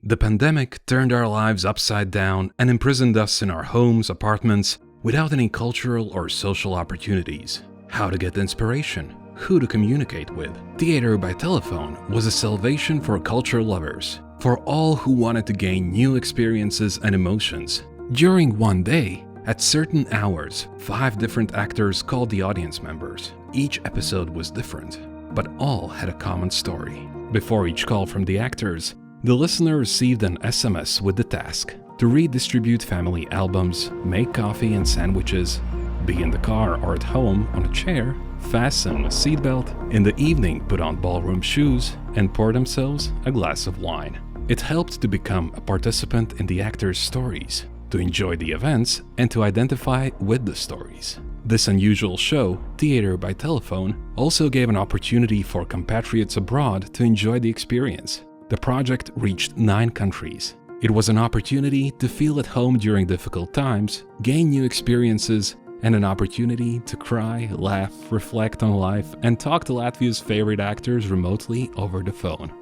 The pandemic turned our lives upside down and imprisoned us in our homes, apartments, without any cultural or social opportunities. How to get inspiration? Who to communicate with? Theater by telephone was a salvation for culture lovers, for all who wanted to gain new experiences and emotions. During one day, at certain hours, 5 different actors called the audience members. Each episode was different, but all had a common story. Before each call from the actors, the listener received an SMS with the task to redistribute family albums, make coffee and sandwiches, be in the car or at home on a chair, fasten a seatbelt, in the evening put on ballroom shoes, and pour themselves a glass of wine. It helped to become a participant in the actors' stories, to enjoy the events, and to identify with the stories. This unusual show, Theater by Telephone, also gave an opportunity for compatriots abroad to enjoy the experience. The project reached 9 countries. It was an opportunity to feel at home during difficult times, gain new experiences, and an opportunity to cry, laugh, reflect on life, and talk to Latvia's favorite actors remotely over the phone.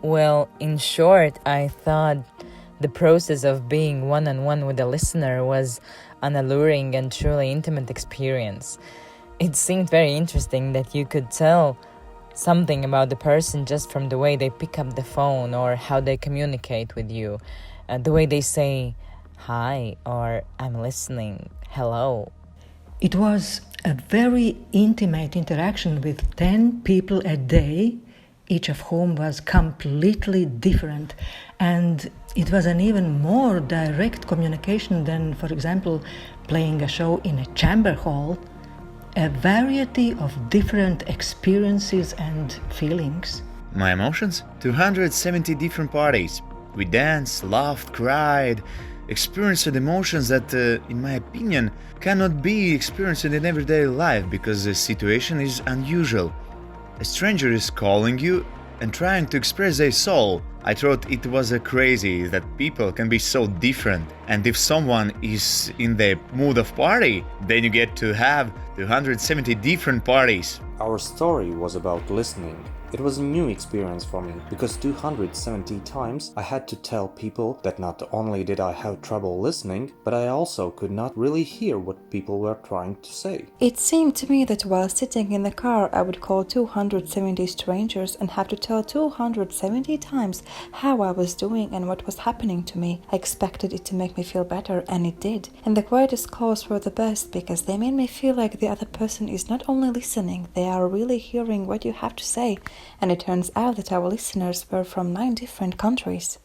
Well, in short, I thought the process of being one-on-one with a listener was an alluring and truly intimate experience. It seemed very interesting that you could tell something about the person just from the way they pick up the phone or how they communicate with you, the way they say hi or I'm listening, hello. It was a very intimate interaction with 10 people a day, each of whom was completely different. And it was an even more direct communication than, for example, playing a show in a chamber hall. A variety of different experiences and feelings. My emotions? 270 different parties. We danced, laughed, cried, experienced emotions that, in my opinion, cannot be experienced in everyday life because the situation is unusual. A stranger is calling you and trying to express their soul. I thought it was crazy that people can be so different, and if someone is in the mood of party, then you get to have 270 different parties. Our story was about listening. It was a new experience for me because 270 times I had to tell people that not only did I have trouble listening, but I also could not really hear what people were trying to say. It seemed to me that while sitting in the car, I would call 270 strangers and have to tell 270 times how I was doing and what was happening to me. I expected it to make me feel better, and it did. And the quietest calls were the best because they made me feel like the other person is not only listening, they are really hearing what you have to say. And it turns out that our listeners were from 9 different countries.